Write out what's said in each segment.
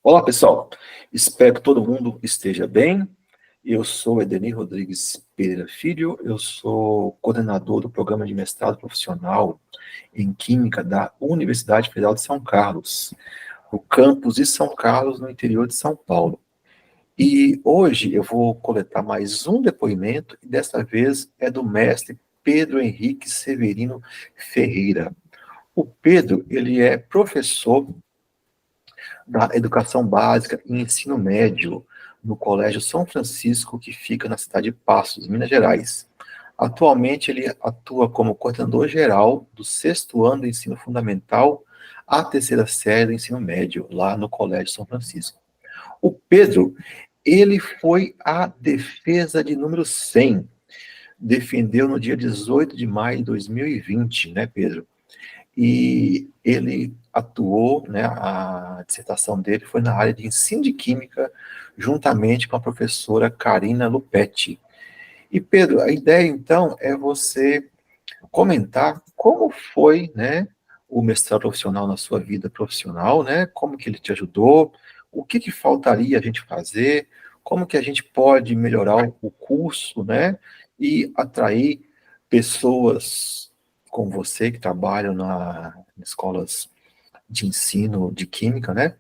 Olá, pessoal. Espero que todo mundo esteja bem. Eu sou Edenir Rodrigues Pereira Filho, eu sou coordenador do programa de mestrado profissional em Química da Universidade Federal de São Carlos, no campus de São Carlos, no interior de São Paulo. E hoje eu vou coletar mais um depoimento, e desta vez é do mestre Pedro Henrique Severino Ferreira. O Pedro, ele é professor da educação básica e ensino médio no Colégio São Francisco, que fica na cidade de Passos, Minas Gerais. Atualmente, ele atua como coordenador geral do sexto ano do ensino fundamental à terceira série do ensino médio, lá no Colégio São Francisco. O Pedro, ele foi a defesa de número 100, defendeu no dia 18 de maio de 2020, né, Pedro? E ele atuou, né, a dissertação dele foi na área de ensino de química, juntamente com a professora Karina Lupetti. E Pedro, a ideia então é você comentar como foi, né, o mestrado profissional na sua vida profissional, né, como que ele te ajudou, o que faltaria a gente fazer, como que a gente pode melhorar o curso, né, e atrair pessoas como você que trabalham em escolas de ensino de química, né?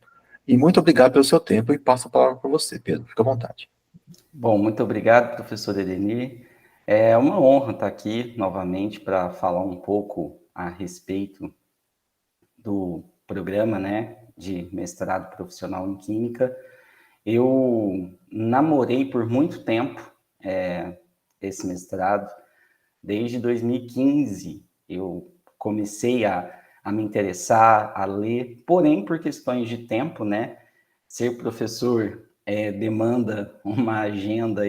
E muito obrigado pelo seu tempo e passo a palavra para você, Pedro. Fica à vontade. Bom, muito obrigado, professor Edenir. É uma honra estar aqui novamente para falar um pouco a respeito do programa, né, de mestrado profissional em Química. Eu namorei por muito tempo esse mestrado. Desde 2015 eu comecei a me interessar, a ler, porém por questões de tempo, né, ser professor demanda uma agenda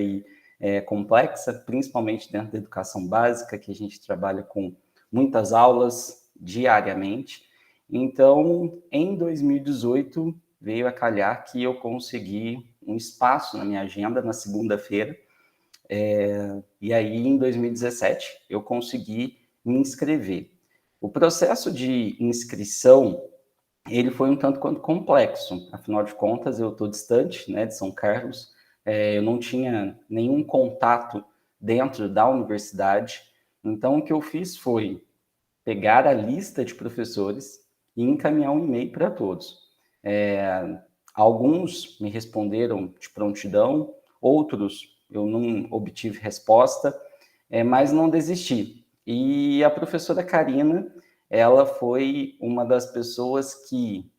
complexa, principalmente dentro da educação básica, que a gente trabalha com muitas aulas diariamente. Então, em 2018, veio a calhar que eu consegui um espaço na minha agenda na segunda-feira, e aí em 2017 eu consegui me inscrever. O processo de inscrição ele foi um tanto quanto complexo, afinal de contas eu estou distante, né, de São Carlos, eu não tinha nenhum contato dentro da universidade, então o que eu fiz foi pegar a lista de professores e encaminhar um e-mail para todos. Alguns me responderam de prontidão, outros eu não obtive resposta, mas não desisti. E a professora Karina, ela foi uma das pessoas que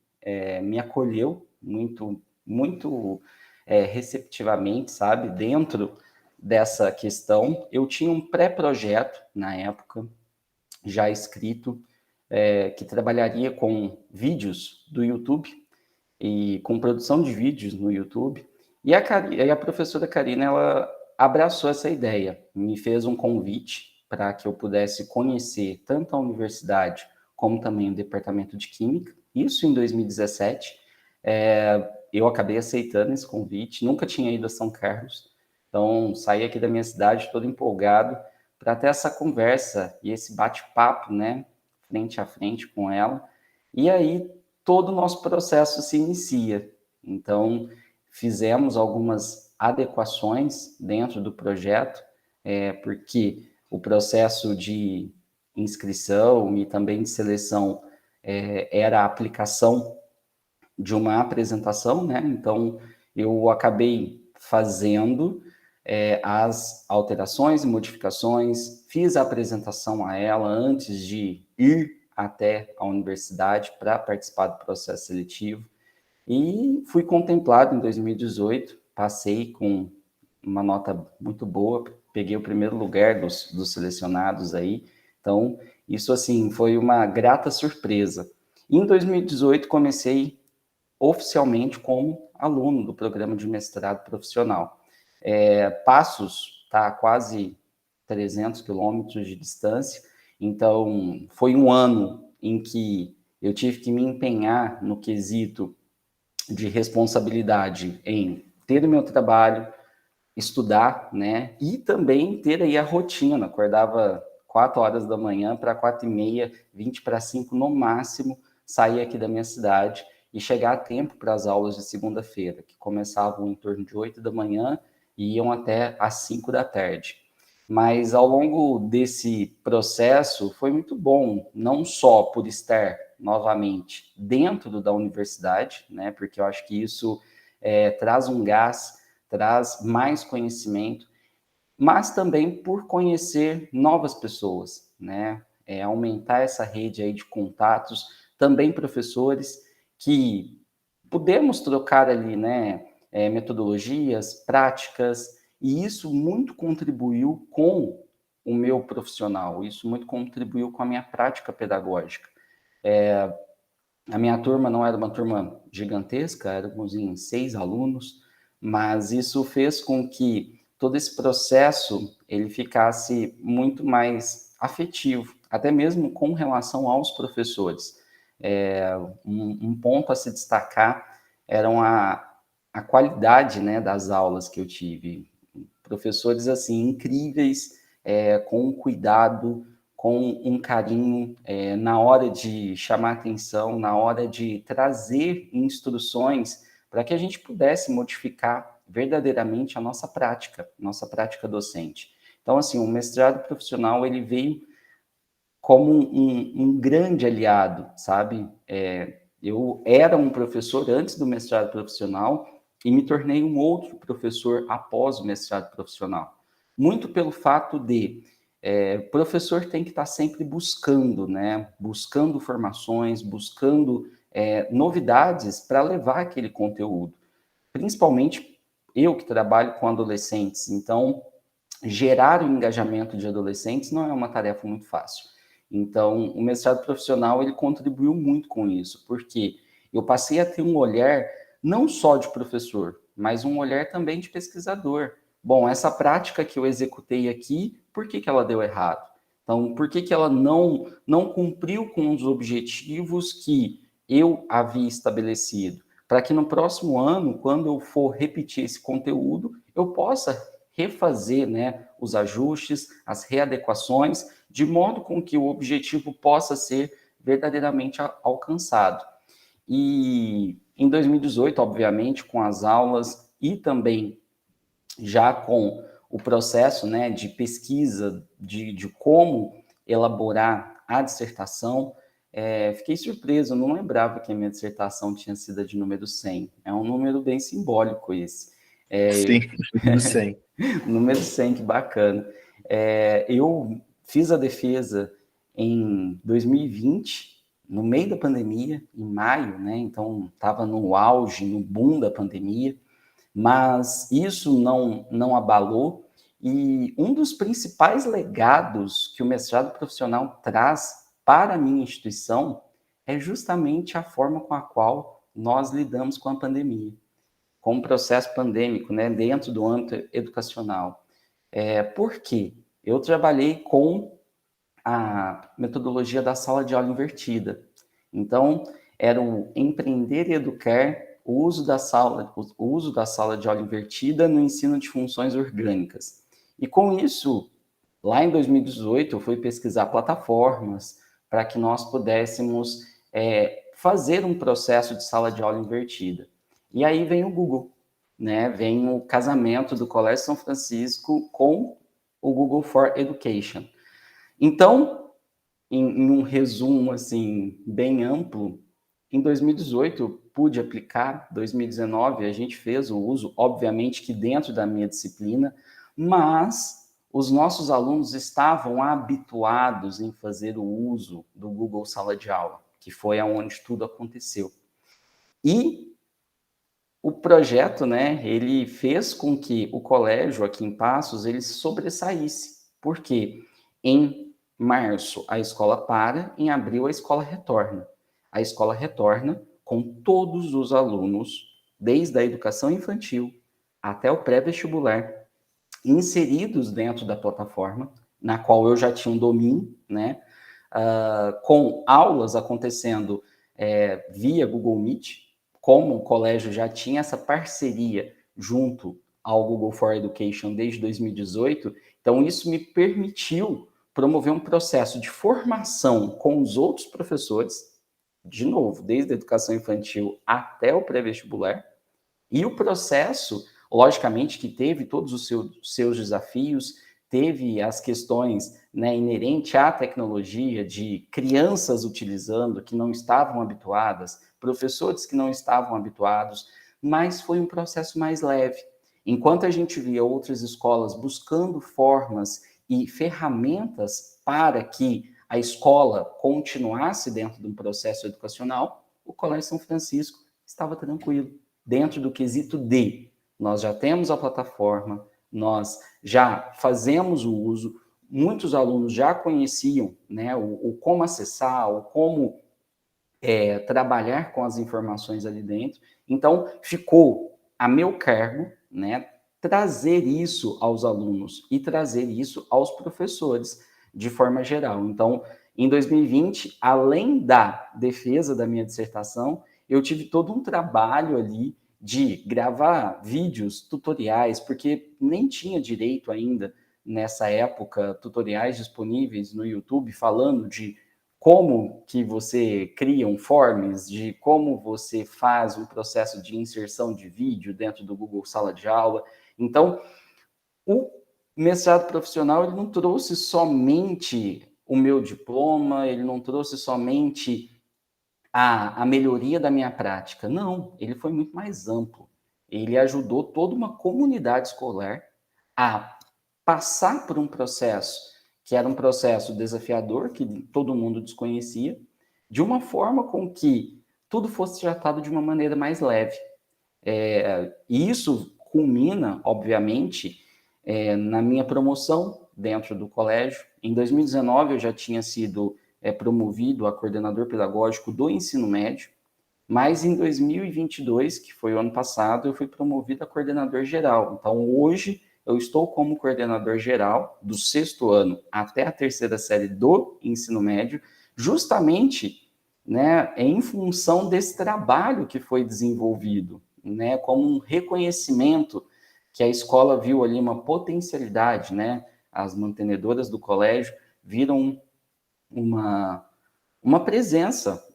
me acolheu muito receptivamente, sabe? Dentro dessa questão, eu tinha um pré-projeto na época, já escrito, que trabalharia com vídeos do YouTube e com produção de vídeos no YouTube. E a professora Karina, ela abraçou essa ideia, me fez um convite para que eu pudesse conhecer tanto a universidade como também o departamento de Química, isso em 2017. Eu acabei aceitando esse convite, nunca tinha ido a São Carlos, então saí aqui da minha cidade todo empolgado para ter essa conversa e esse bate-papo, né, frente a frente com ela. E aí todo o nosso processo se inicia. Então, fizemos algumas adequações dentro do projeto, porque o processo de inscrição e também de seleção era a aplicação de uma apresentação, né? Então, eu acabei fazendo as alterações e modificações, fiz a apresentação a ela antes de ir até a universidade para participar do processo seletivo e fui contemplado em 2018, passei com uma nota muito boa, peguei o primeiro lugar dos selecionados aí, então isso assim foi uma grata surpresa. Em 2018 comecei oficialmente como aluno do programa de mestrado profissional. Passos está a quase 300 quilômetros de distância, então foi um ano em que eu tive que me empenhar no quesito de responsabilidade em ter o meu trabalho, estudar, né, e também ter aí a rotina, acordava 4 horas da manhã para 4h30, 20 para 5 no máximo, sair aqui da minha cidade e chegar a tempo para as aulas de segunda-feira, que começavam em torno de 8 da manhã e iam até às 5 da tarde. Mas ao longo desse processo foi muito bom, não só por estar novamente dentro da universidade, né, porque eu acho que isso traz um gás, traz mais conhecimento, mas também por conhecer novas pessoas, né, aumentar essa rede aí de contatos, também professores que podemos trocar ali, né, metodologias, práticas, e isso muito contribuiu com o meu profissional, isso muito contribuiu com a minha prática pedagógica. A minha turma não era uma turma gigantesca, éramos em 6 alunos, mas isso fez com que todo esse processo ele ficasse muito mais afetivo, até mesmo com relação aos professores. Um ponto a se destacar eram a qualidade, né, das aulas que eu tive. Professores assim incríveis, com cuidado, com um carinho na hora de chamar atenção, na hora de trazer instruções para que a gente pudesse modificar verdadeiramente a nossa prática docente. Então, assim, o mestrado profissional, ele veio como um grande aliado, sabe? Eu era um professor antes do mestrado profissional e me tornei um outro professor após o mestrado profissional. Muito pelo fato de o professor tem que estar sempre buscando, né? Buscando formações, buscando novidades para levar aquele conteúdo. Principalmente eu que trabalho com adolescentes, então gerar o engajamento de adolescentes não é uma tarefa muito fácil. Então, o mestrado profissional, ele contribuiu muito com isso, porque eu passei a ter um olhar não só de professor, mas um olhar também de pesquisador. Bom, essa prática que eu executei aqui, por que ela deu errado? Então, por que ela não cumpriu com os objetivos que eu havia estabelecido? Para que no próximo ano, quando eu for repetir esse conteúdo, eu possa refazer, né, os ajustes, as readequações, de modo com que o objetivo possa ser verdadeiramente alcançado. E em 2018, obviamente, com as aulas e também já com o processo, né, de pesquisa, de como elaborar a dissertação, fiquei surpreso, eu não lembrava que a minha dissertação tinha sido de número 100. É um número bem simbólico esse. Sim, número 100. Número 100, que bacana. Eu fiz a defesa em 2020, no meio da pandemia, em maio, né? Então, estava no auge, no boom da pandemia, mas isso não abalou. E um dos principais legados que o mestrado profissional traz para a minha instituição é justamente a forma com a qual nós lidamos com a pandemia, com o processo pandêmico, né, dentro do âmbito educacional. Por quê? Eu trabalhei com a metodologia da sala de aula invertida. Então, era o empreender e educar, o uso da sala de aula invertida no ensino de funções orgânicas. E com isso, lá em 2018, eu fui pesquisar plataformas para que nós pudéssemos fazer um processo de sala de aula invertida. E aí vem o Google, né? Vem o casamento do Colégio São Francisco com o Google for Education. Então, em um resumo assim bem amplo, em 2018 eu pude aplicar, 2019 a gente fez o uso, obviamente que dentro da minha disciplina, mas os nossos alunos estavam habituados em fazer o uso do Google Sala de Aula, que foi aonde tudo aconteceu. E o projeto, né, ele fez com que o colégio aqui em Passos ele sobressaísse. Por quê? Em março a escola para, em abril a escola retorna. A escola retorna com todos os alunos, desde a educação infantil até o pré-vestibular, inseridos dentro da plataforma, na qual eu já tinha um domínio, né, com aulas acontecendo via Google Meet, como o colégio já tinha essa parceria junto ao Google for Education desde 2018, então isso me permitiu promover um processo de formação com os outros professores, de novo, desde a educação infantil até o pré-vestibular, e o processo, logicamente, que teve todos os seus desafios, teve as questões, né, inerentes à tecnologia, de crianças utilizando que não estavam habituadas, professores que não estavam habituados, mas foi um processo mais leve. Enquanto a gente via outras escolas buscando formas e ferramentas para que a escola continuasse dentro de um processo educacional, o Colégio São Francisco estava tranquilo, dentro do quesito de nós já temos a plataforma, nós já fazemos o uso, muitos alunos já conheciam, né, o como acessar, o como trabalhar com as informações ali dentro. Então, ficou a meu cargo, né, trazer isso aos alunos e trazer isso aos professores de forma geral. Então, em 2020, além da defesa da minha dissertação, eu tive todo um trabalho ali de gravar vídeos, tutoriais, porque nem tinha direito ainda, nessa época, tutoriais disponíveis no YouTube falando de como que você cria um forms, de como você faz um processo de inserção de vídeo dentro do Google Sala de Aula. Então, o mestrado profissional ele não trouxe somente o meu diploma, ele não trouxe somente a melhoria da minha prática. Não, ele foi muito mais amplo. Ele ajudou toda uma comunidade escolar a passar por um processo que era um processo desafiador, que todo mundo desconhecia, de uma forma com que tudo fosse tratado de uma maneira mais leve. E isso culmina, obviamente, na minha promoção dentro do colégio. Em 2019, eu já tinha sido promovido a coordenador pedagógico do ensino médio, mas em 2022, que foi o ano passado, eu fui promovido a coordenador geral. Então, hoje, eu estou como coordenador geral do 6º ano até a 3ª série do ensino médio, justamente, né, em função desse trabalho que foi desenvolvido, né, como um reconhecimento que a escola viu ali uma potencialidade, né, as mantenedoras do colégio viram uma presença,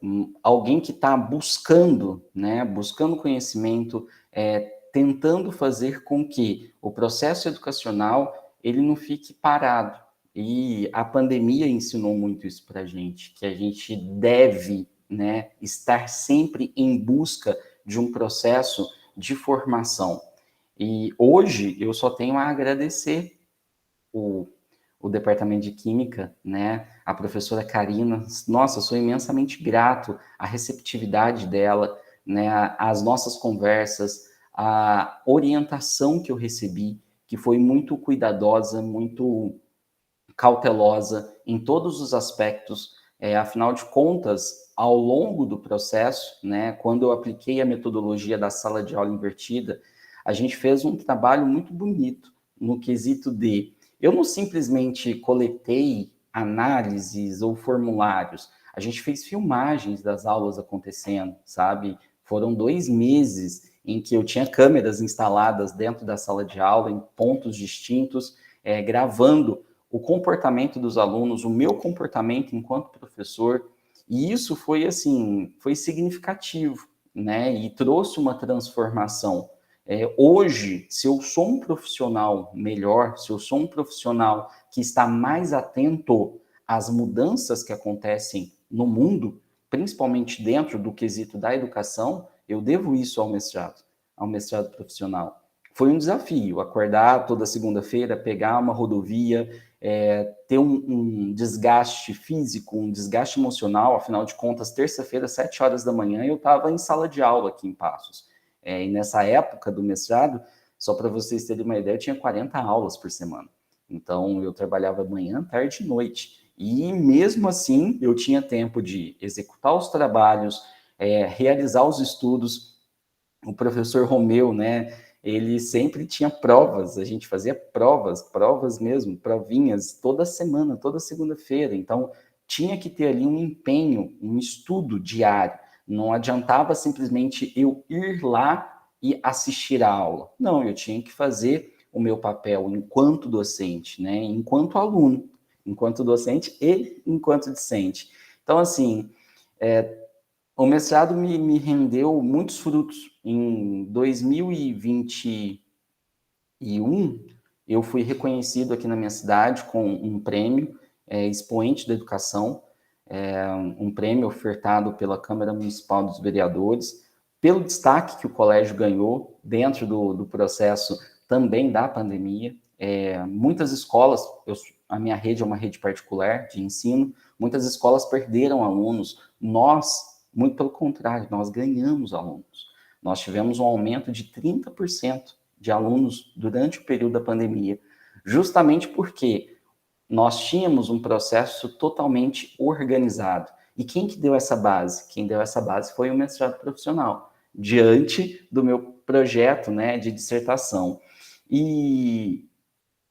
alguém que está buscando, né, buscando conhecimento, tentando fazer com que o processo educacional ele não fique parado. E a pandemia ensinou muito isso para a gente, que a gente deve, né, estar sempre em busca de um processo de formação. E hoje eu só tenho a agradecer o departamento de Química, né? A professora Karina, nossa, sou imensamente grato à receptividade dela, né? Às nossas conversas, à orientação que eu recebi, que foi muito cuidadosa, muito cautelosa em todos os aspectos. Afinal de contas, ao longo do processo, né? Quando eu apliquei a metodologia da sala de aula invertida, a gente fez um trabalho muito bonito no quesito de eu não simplesmente coletei análises ou formulários, a gente fez filmagens das aulas acontecendo, sabe? Foram 2 meses em que eu tinha câmeras instaladas dentro da sala de aula, em pontos distintos, gravando o comportamento dos alunos, o meu comportamento enquanto professor, e isso foi, assim, foi significativo, né? E trouxe uma transformação. Hoje, se eu sou um profissional melhor, se eu sou um profissional que está mais atento às mudanças que acontecem no mundo, principalmente dentro do quesito da educação, eu devo isso ao mestrado profissional. Foi um desafio, acordar toda segunda-feira, pegar uma rodovia, ter um desgaste físico, um desgaste emocional, afinal de contas, terça-feira, 7 horas da manhã, eu estava em sala de aula aqui em Passos. E nessa época do mestrado, só para vocês terem uma ideia, eu tinha 40 aulas por semana. Então, eu trabalhava manhã, tarde e noite. E mesmo assim, eu tinha tempo de executar os trabalhos, realizar os estudos. O professor Romeu, né, ele sempre tinha provas, a gente fazia provas mesmo, provinhas, toda semana, toda segunda-feira. Então, tinha que ter ali um empenho, um estudo diário. Não adiantava simplesmente eu ir lá e assistir a aula. Não, eu tinha que fazer o meu papel enquanto docente, né? Enquanto aluno, enquanto docente e enquanto discente. Então, assim, O mestrado me rendeu muitos frutos. Em 2021, eu fui reconhecido aqui na minha cidade com um prêmio, expoente da educação, um prêmio ofertado pela Câmara Municipal dos Vereadores, pelo destaque que o colégio ganhou dentro do processo também da pandemia. Muitas escolas, a minha rede é uma rede particular de ensino, muitas escolas perderam alunos. Nós, muito pelo contrário, nós ganhamos alunos. Nós tivemos um aumento de 30% de alunos durante o período da pandemia, justamente porque nós tínhamos um processo totalmente organizado. E quem que deu essa base? Quem deu essa base foi o mestrado profissional, diante do meu projeto, né, de dissertação. E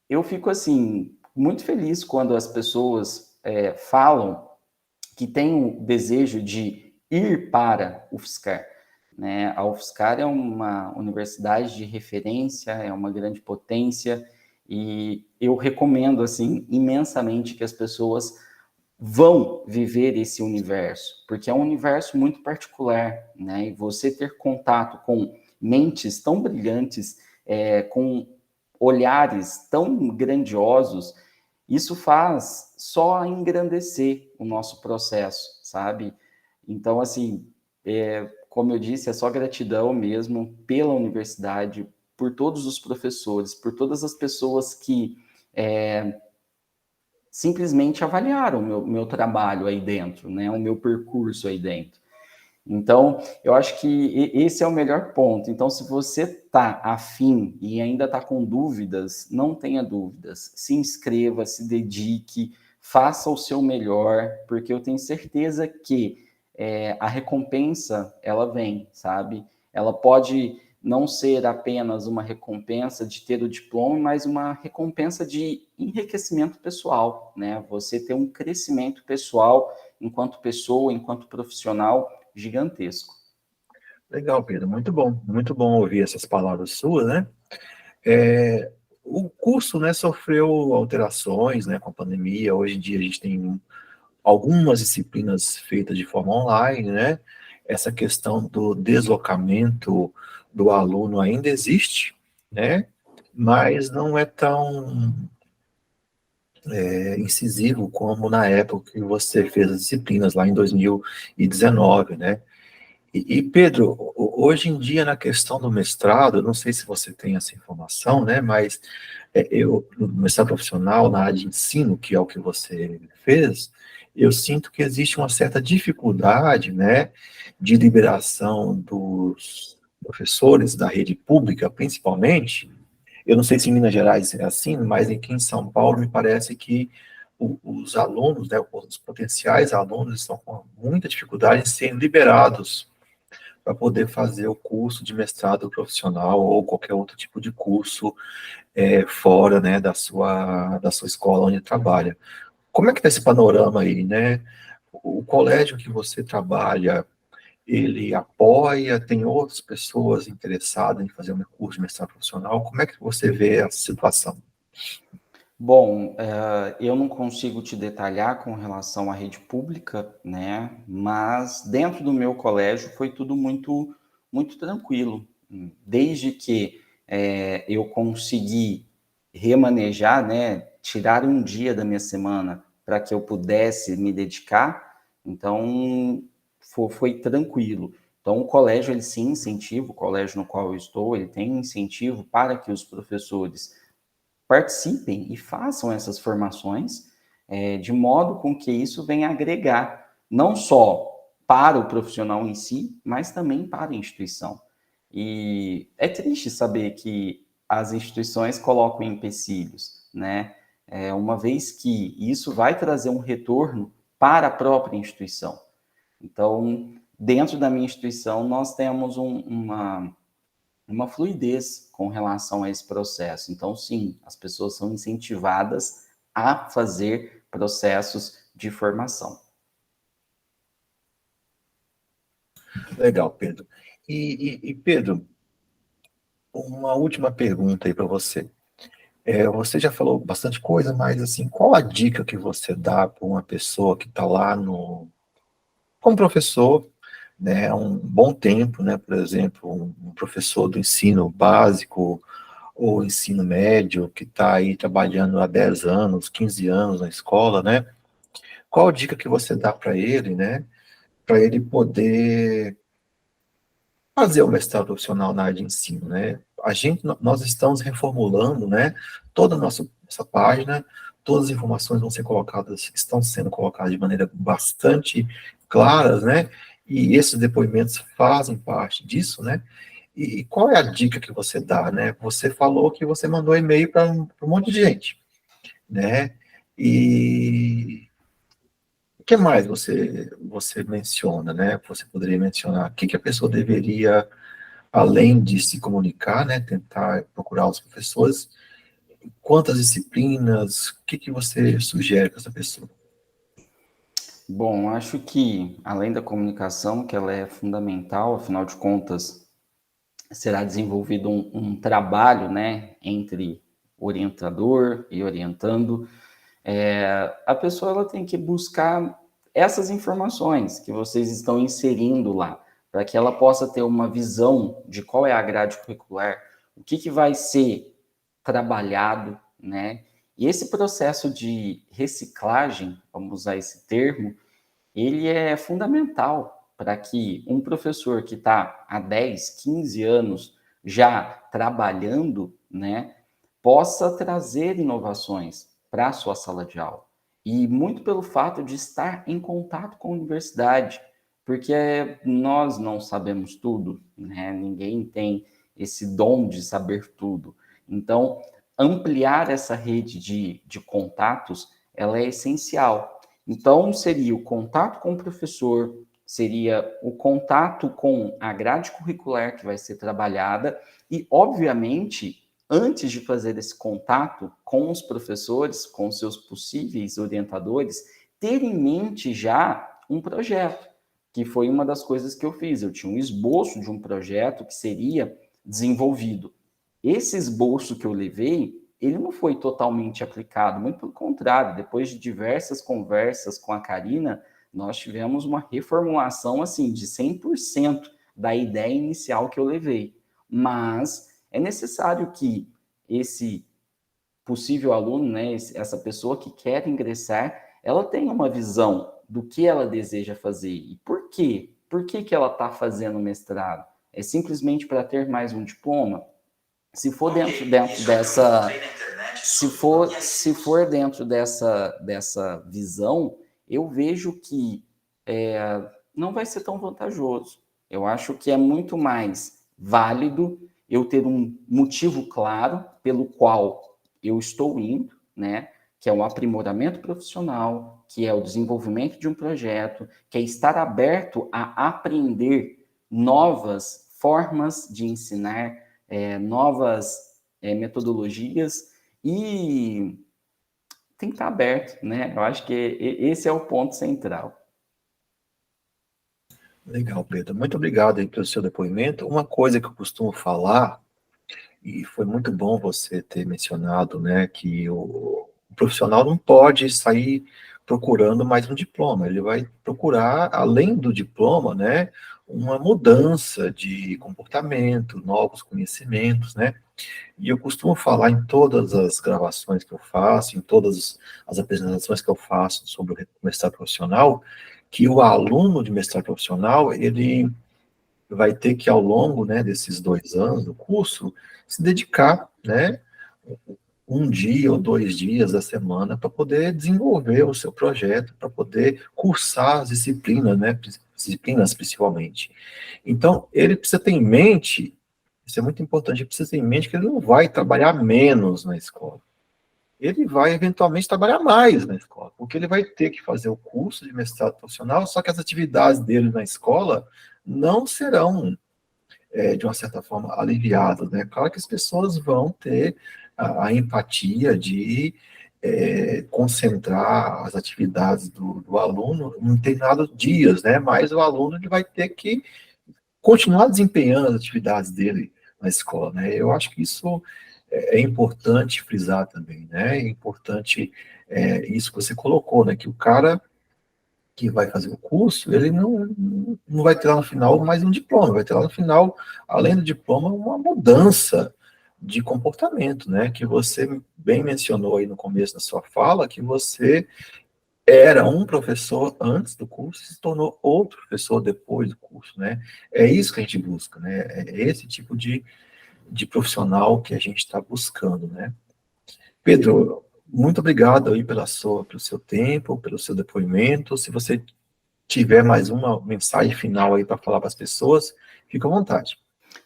eu fico, assim, muito feliz quando as pessoas falam que têm o desejo de ir para o UFSCar. Né? A UFSCar é uma universidade de referência, é uma grande potência, e eu recomendo, assim, imensamente que as pessoas vão viver esse universo, porque é um universo muito particular, né? E você ter contato com mentes tão brilhantes, com olhares tão grandiosos, isso faz só engrandecer o nosso processo, sabe? Então, assim, como eu disse, é só gratidão mesmo pela universidade, por todos os professores, por todas as pessoas que simplesmente avaliaram o meu trabalho aí dentro, né? O meu percurso aí dentro. Então, eu acho que esse é o melhor ponto. Então, se você está afim e ainda está com dúvidas, não tenha dúvidas. Se inscreva, se dedique, faça o seu melhor, porque eu tenho certeza que a recompensa, ela vem, sabe? Ela pode não ser apenas uma recompensa de ter o diploma, mas uma recompensa de enriquecimento pessoal, né? Você ter um crescimento pessoal enquanto pessoa, enquanto profissional, gigantesco. Legal, Pedro, muito bom ouvir essas palavras suas, né? O curso, né, sofreu alterações, né, com a pandemia. Hoje em dia a gente tem algumas disciplinas feitas de forma online, né? Essa questão do deslocamento do aluno ainda existe, né? Mas não é tão incisivo como na época que você fez as disciplinas, lá em 2019, né? Pedro, hoje em dia, na questão do mestrado, não sei se você tem essa informação, né? Mas no mestrado profissional, na área de ensino, que é o que você fez, eu sinto que existe uma certa dificuldade, né, de liberação dos professores da rede pública, principalmente. Eu não sei se em Minas Gerais é assim, mas aqui em São Paulo me parece que os alunos, né, os potenciais alunos estão com muita dificuldade em serem liberados para poder fazer o curso de mestrado profissional ou qualquer outro tipo de curso fora, né, da sua escola onde trabalha. Como é que está esse panorama aí, né? O colégio que você trabalha, ele apoia, tem outras pessoas interessadas em fazer um curso de mestrado profissional? Como é que você vê essa situação? Bom, eu não consigo te detalhar com relação à rede pública, né? Mas dentro do meu colégio foi tudo muito, muito tranquilo. Desde que eu consegui remanejar, né? Tirar um dia da minha semana para que eu pudesse me dedicar, então foi tranquilo. Então o colégio ele sim incentiva, o colégio no qual eu estou, ele tem incentivo para que os professores participem e façam essas formações, de modo com que isso venha agregar, não só para o profissional em si, mas também para a instituição. E é triste saber que as instituições colocam empecilhos, né? Uma vez que isso vai trazer um retorno para a própria instituição. Então, dentro da minha instituição, nós temos uma fluidez com relação a esse processo. Então, sim, as pessoas são incentivadas a fazer processos de formação. Legal, Pedro. Pedro, uma última pergunta aí para você. Você já falou bastante coisa, mas assim, qual a dica que você dá para uma pessoa que está lá como professor, né, um bom tempo, né, por exemplo, um professor do ensino básico ou ensino médio que está aí trabalhando há 10 anos, 15 anos na escola, né? Qual a dica que você dá para ele, né, para ele poder fazer o mestrado profissional na área de ensino, né? Nós estamos reformulando, né, toda a nossa página, todas as informações vão ser colocadas, estão sendo colocadas de maneira bastante claras, né? E esses depoimentos fazem parte disso, né? E qual é a dica que você dá, né? Você falou que você mandou e-mail para um monte de gente, né? E o que mais você menciona, né? Você poderia mencionar o que a pessoa deveria, além de se comunicar, né, tentar procurar os professores, quantas disciplinas, o que você sugere para essa pessoa? Bom, acho que, além da comunicação, que ela é fundamental, afinal de contas, será desenvolvido um trabalho, né, entre orientador e orientando. A pessoa ela tem que buscar essas informações que vocês estão inserindo lá, para que ela possa ter uma visão de qual é a grade curricular, o que vai ser trabalhado, né? E esse processo de reciclagem, vamos usar esse termo, ele é fundamental para que um professor que está há 10, 15 anos já trabalhando, né, possa trazer inovações para a sua sala de aula. E muito pelo fato de estar em contato com a universidade, porque nós não sabemos tudo, né? Ninguém tem esse dom de saber tudo. Então, ampliar essa rede de contatos, ela é essencial. Então, seria o contato com o professor, seria o contato com a grade curricular que vai ser trabalhada e, obviamente, antes de fazer esse contato com os professores, com seus possíveis orientadores, ter em mente já um projeto, que foi uma das coisas que eu fiz. Eu tinha um esboço de um projeto que seria desenvolvido. Esse esboço que eu levei, ele não foi totalmente aplicado, muito pelo contrário, depois de diversas conversas com a Karina, nós tivemos uma reformulação assim de 100% da ideia inicial que eu levei. Mas é necessário que esse possível aluno, né, essa pessoa que quer ingressar, ela tenha uma visão do que ela deseja fazer e por quê. Por que, que ela está fazendo mestrado? É simplesmente para ter mais um diploma? Se for dentro dessa, se for dentro dessa visão, eu vejo que não vai ser tão vantajoso. Eu acho que é muito mais válido eu ter um motivo claro pelo qual eu estou indo, né? Que é um aprimoramento profissional, que é o desenvolvimento de um projeto, que é estar aberto a aprender novas formas de ensinar, novas metodologias e tem que estar aberto, né? Eu acho que esse é o ponto central. Legal, Pedro. Muito obrigado aí pelo seu depoimento. Uma coisa que eu costumo falar, e foi muito bom você ter mencionado, né, que o profissional não pode sair procurando mais um diploma, ele vai procurar, além do diploma, né, uma mudança de comportamento, novos conhecimentos, né, e eu costumo falar em todas as gravações que eu faço, em todas as apresentações que eu faço sobre o mestrado profissional, que o aluno de mestrado profissional, ele vai ter que, ao longo, né, desses 2 anos do curso, se dedicar, né, um dia ou 2 dias da semana para poder desenvolver o seu projeto, para poder cursar as disciplinas, né, disciplinas principalmente. Então, ele precisa ter em mente, isso é muito importante, ele precisa ter em mente que ele não vai trabalhar menos na escola. Ele vai eventualmente trabalhar mais na escola, porque ele vai ter que fazer o curso de mestrado profissional, só que as atividades dele na escola não serão de uma certa forma, aliviadas, né? Claro que as pessoas vão ter a empatia de concentrar as atividades do aluno em determinados dias, né? Mas o aluno ele vai ter que continuar desempenhando as atividades dele na escola, né? Eu acho que isso é importante frisar também, né? É importante isso que você colocou, né? Que o cara que vai fazer o curso, ele não vai ter lá no final mais um diploma, vai ter lá no final, além do diploma, uma mudança de comportamento, né? Que você bem mencionou aí no começo da sua fala, que você era um professor antes do curso e se tornou outro professor depois do curso, né? É isso que a gente busca, né? É esse tipo de profissional que a gente está buscando, né? Pedro, muito obrigado aí pelo seu tempo, pelo seu depoimento. Se você tiver mais uma mensagem final aí para falar para as pessoas, fica à vontade.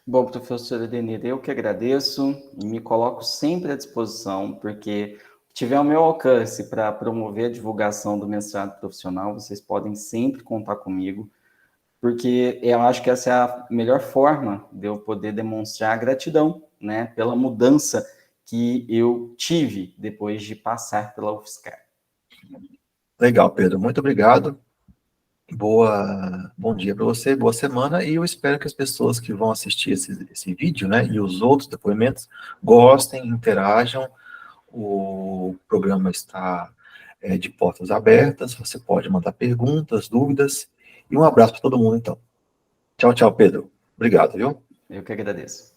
Bom, professor Edenir, eu que agradeço e me coloco sempre à disposição, porque tiver ao meu alcance para promover a divulgação do mestrado profissional, vocês podem sempre contar comigo, porque eu acho que essa é a melhor forma de eu poder demonstrar gratidão, né, pela mudança que eu tive depois de passar pela UFSCar. Legal, Pedro, muito obrigado. Bom dia para você, boa semana, e eu espero que as pessoas que vão assistir esse vídeo, né, e os outros depoimentos, gostem, interajam. O programa está de portas abertas, você pode mandar perguntas, dúvidas, e um abraço para todo mundo, então. Tchau, tchau, Pedro. Obrigado, viu? Eu que agradeço.